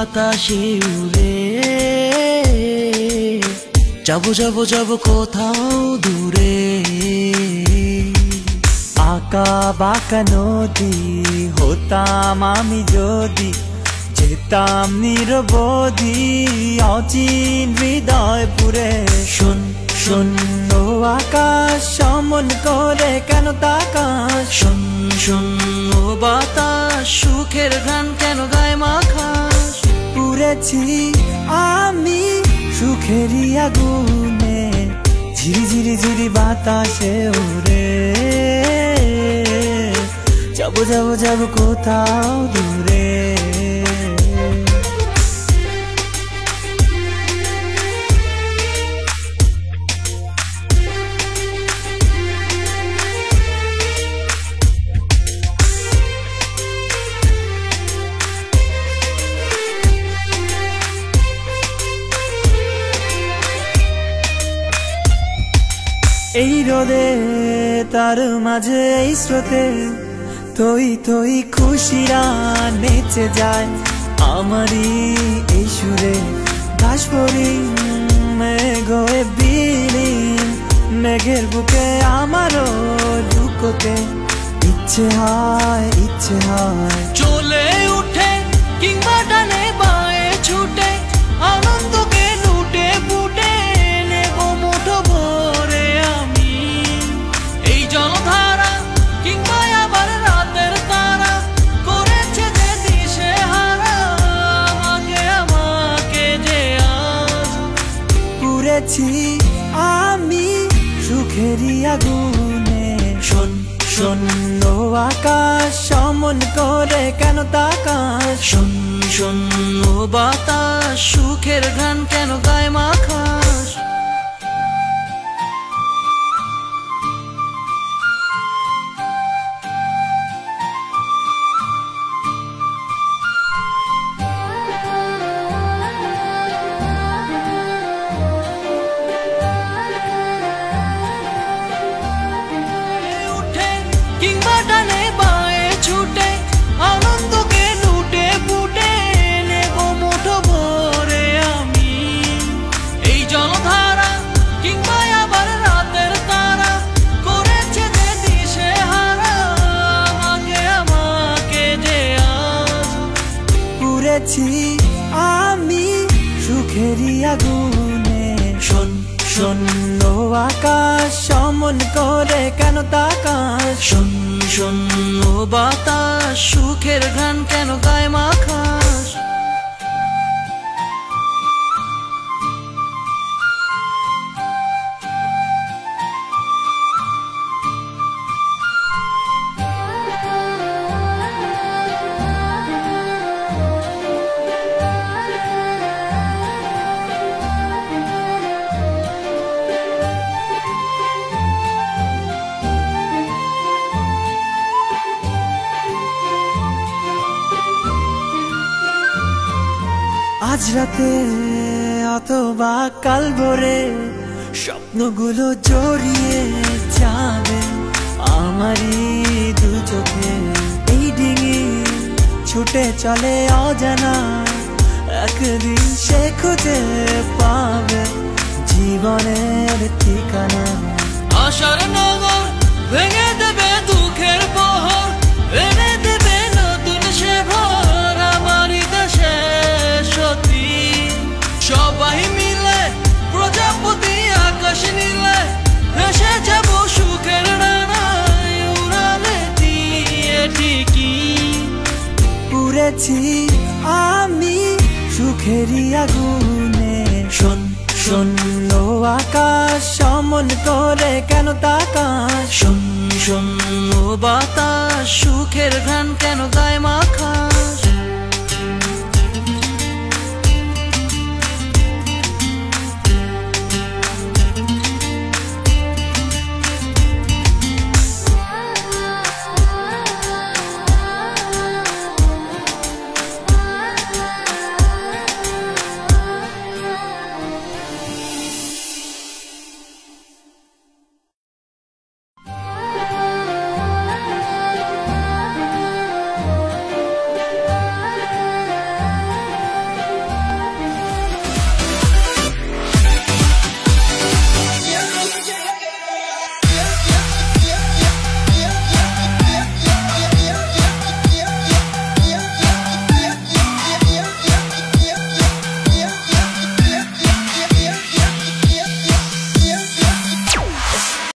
বাতাসে উড়ে যাবো যাবো যাবো কোথাও দূরে। আঁকা বাঁকা নদী হতাম আমি যদি, যেতাম নিরবধি অচিন হৃদয় পুরে। শোন শোন ও আকাশ সমন করে কেন তাকাস? শোন শোন ও বাতাস সুখের গান কেন গায়ে মাখাস? পুড়েছি আমি সুখেরই আগুনে, ঝিরি ঝিরি ঝিরি বাতাসে উড়ে যাবো যাবো যাবো কোথাও দূরে। এই রোদে তার মাঝে এই স্রোতে তৈ তৈ খুশিরা নেচে যায় আমারই এই সুরে। ঘাস পরি মেঘে বিলীন, মেঘের বুকে আমারও লুকোতে ইচ্ছে হয় চলে উঠে কিংবা ডানে বায়ে ছুটে আনন্দকে লুটে পুটে নেব মুঠো ভরে আমি। এই জলধারা কিংবা আবার রাতের তারা করেছে যে দিশে হারা আমাকে যে আজ। পুড়েছি আমি সুখেরই আগুনে। শোন শোন ও আকাশ সমন করে কেন তাকাস? শোন শোন ও বাতাস সুখের গান কেন গায়ে মাখাস? কিংবা ডানে বায়ে ছুটে আনন্দকে লুটে পুটে নেব মুঠো ভরে আমি। এই জলধারা কিংবা আবার রাতের তারা করেছে যে দিশে হারা আমাকে যে আজ। পুড়েছি আমি সুখেরই আগুনে। শোন শোন ও আকাশ সমন করে কেন তাকাস? শোন শোন ও বাতাস সুখের গান কেন গায়ে মাখাস? আজ রাতে অথবা কাল ভোরে স্বপ্নগুলো জড়িয়ে যাবে আমারই দু চোখে। এই ডিঙি ছুটে চলে অজানা, একদিন সে খুঁজে পাবে জীবনের ঠিকানা। আশার নগর ভেঙে দেবে দুঃখের বহর, এনে দেবে নতুন সে ভোর আমারই দেশে সত্যি। সবাই মিলে প্রজাপতি আকাশ নীলে ভেসে যাব সুখের ডানায় উড়ালে দিয়ে ঠিকই। পুড়েছি আমি সুখেরই আগুনে। শোন শোন ও আকাশ সমন করে কেন তাকাস? শোন শোন ও বাতাস সুখের গান কেন গায়ে মাখাস?